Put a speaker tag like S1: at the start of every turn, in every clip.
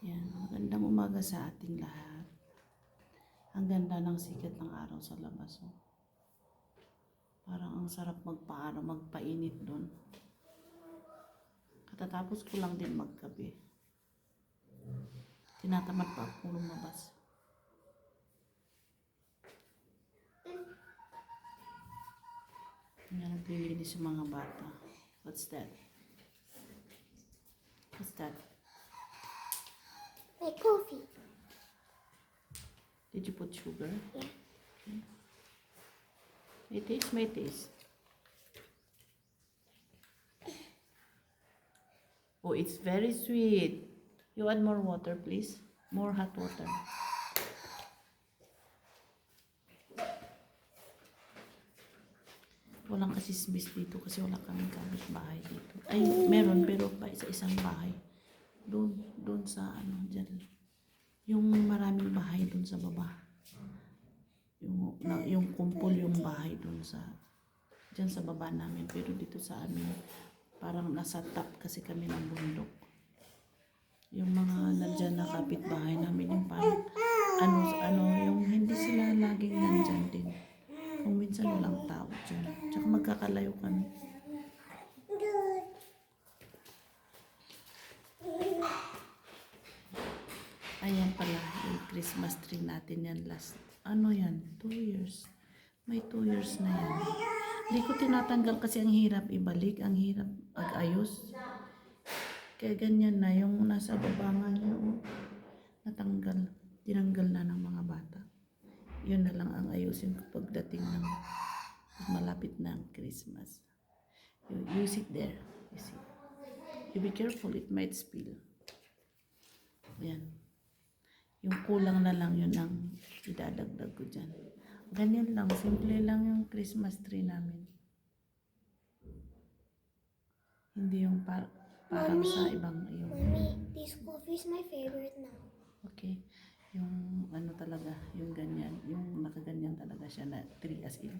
S1: Yan, magandang umaga sa ating lahat. Ang ganda ng sikat ng araw sa labas. Oh. Parang ang sarap magpainit doon. Katatapos ko lang din magkape. Tinatamad pa ako lumabas. Yan, naglilinis yung mga bata. What's that? What's that?
S2: My coffee.
S1: Did you put sugar?
S2: Yeah.
S1: Okay. May taste. Oh, it's very sweet. You add more water, please. More hot water. Walang kasismis dito kasi wala kaming kapitbahay dito. Ay, meron pero pa sa isang bahay. Doon sa dyan. Yung maraming bahay doon sa baba. Yung kumpol yung bahay doon dyan sa baba namin. Pero dito sa amin, parang nasa top kasi kami ng bundok. Yung mga nandyan na kapitbahay namin, yung parang yung hindi sila laging nandyan din. Kung minsan walang tao dyan. Tsaka magkakalayo kami. Ayan pala, yung Christmas tree natin yan last. Ano yan? 2 years. May 2 years na yan. Hindi ko tinatanggal kasi ang hirap ibalik. Ang hirap mag-ayos. Kaya ganyan na. Yung nasa baba nga yun, natanggal. Tinanggal na ng mga bata. Yun na lang ang ayusin ko pagdating ng malapit na ang Christmas. You sit there. You see. You be careful, it might spill. Ayan. Yung kulang na lang yun ang idadagdag ko dyan. Ganyan lang, simple lang yung Christmas tree namin. Hindi yung parang
S2: Mommy,
S1: sa ibang yung...
S2: Mommy, this coffee is my favorite now.
S1: Okay. Yung talaga, yung ganyan, yung nakaganyan talaga siya na tree as in.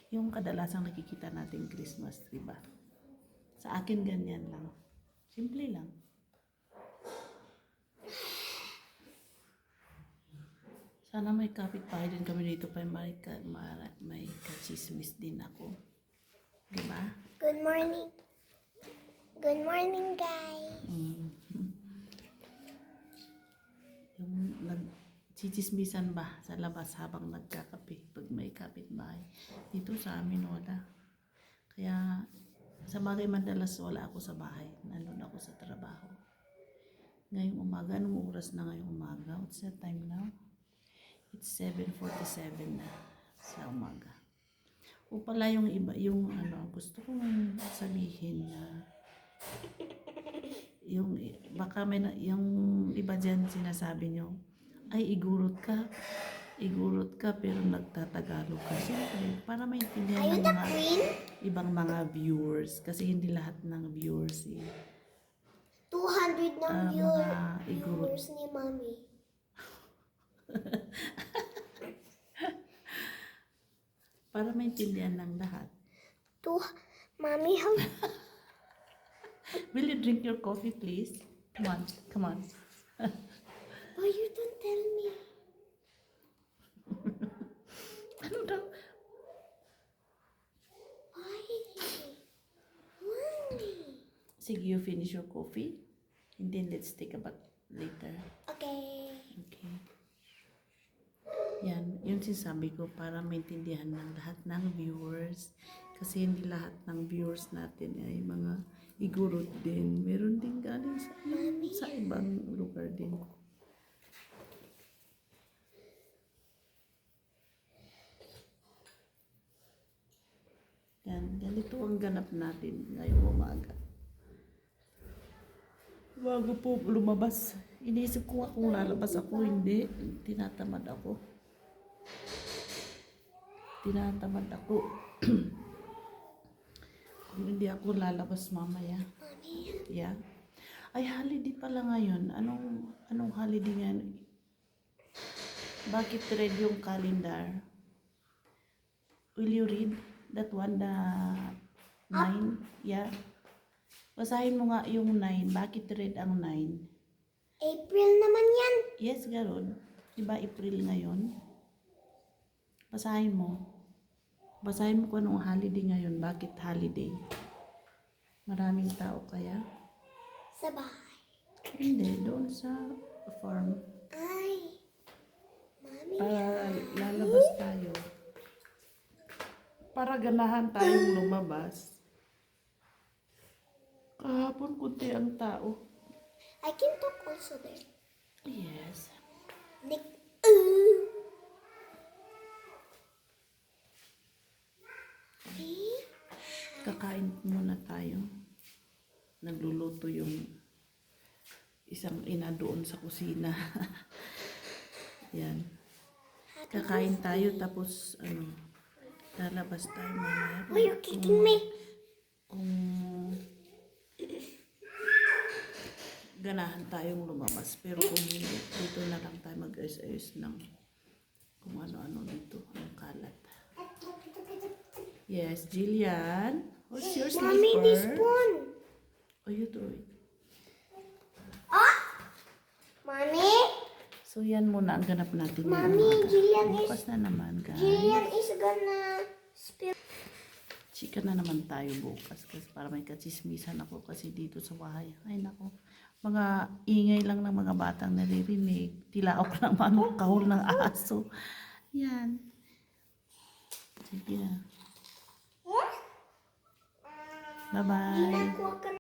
S1: Yung kadalasang nakikita natin Christmas tree ba? Sa akin ganyan lang. Simple lang. Sana may kapitbahay din kami dito pa may kachismis din ako. Diba?
S2: Good morning. Good morning, guys.
S1: Yung nagchichismisan ba sa labas habang nagkakape pag may kapitbahay. Dito sa amin wala. Kaya sa bagay madalas wala ako sa bahay. Nandun ako sa trabaho. Ngayong umaga, anong oras na ngayong umaga? What's the time now? It's 7:47 na sa umaga. O pala yung iba, yung gusto kong sabihin na yung baka yung iba dyan sinasabi nyo, ay igurot ka pero nagtatagalog ka. Siyempre, para maintindihan ng mga ibang mga viewers kasi hindi lahat ng viewers
S2: 200 ng
S1: mga igurot.
S2: viewers ni Mommy.
S1: Para maintindihan ng lahat.
S2: Mommy, how...
S1: Will you drink your coffee, please? Come on.
S2: Oh, you don't tell me.
S1: Ano daw?
S2: Why? Mommy.
S1: Sige, you finish your coffee. And then let's take a bath later.
S2: Okay.
S1: Okay. Yan, yun sinasabi ko para maintindihan ng lahat ng viewers. Kasi hindi lahat ng viewers natin ay mga igurot din. Meron din galing sa ibang lugar din. Yan, ganito ang ganap natin ngayong umaga. Bago po lumabas, iniisip ko kung lalabas ako, hindi. Tinatamad ako. Kung hindi ako lalabas mamaya.
S2: Mommy.
S1: Yeah. Ay, holiday pala ngayon. Anong holiday ngayon? Bakit red yung calendar? Will you read that one, the 9? Yeah. Basahin mo nga yung 9. Bakit red ang 9?
S2: April naman yan.
S1: Yes, garon. Diba April ngayon? Basahin mo. Basahin mo kung anong holiday ngayon. Bakit holiday? Maraming tao kaya?
S2: Sa bahay.
S1: Hindi, doon sa farm.
S2: Ay. Mami.
S1: Para lalabas tayo. Para ganahan tayong lumabas. Kahapon kunti ang tao.
S2: I can talk also there.
S1: Yes.
S2: Like,
S1: Kakain muna tayo. Nagluluto yung isang ina doon sa kusina. Yan. Kakain tayo tapos lalabas tayo mamaya.
S2: Why you kicking me?
S1: Kung ganahan tayong lumabas. Pero kung hindi, dito na lang tayo mag-ayos-ayos ng kung ano-ano dito. Ang kalat. Yes, Jillian. What's your
S2: Mommy, this
S1: sleeper?
S2: one.
S1: Oh, you throw it.
S2: Mommy?
S1: So, yan muna ang ganap natin.
S2: Mommy,
S1: ngayon.
S2: Jillian is
S1: Bukas na naman, guys.
S2: Jillian is gonna spill.
S1: Chika na naman tayo bukas kasi para may katsismisan ako kasi dito sa bahay. Ay nako, mga ingay lang ng mga batang naririnig. Tilaok ng mga kahol ng aso. Yan. Sige na. Bye-bye.
S2: Nakuha ka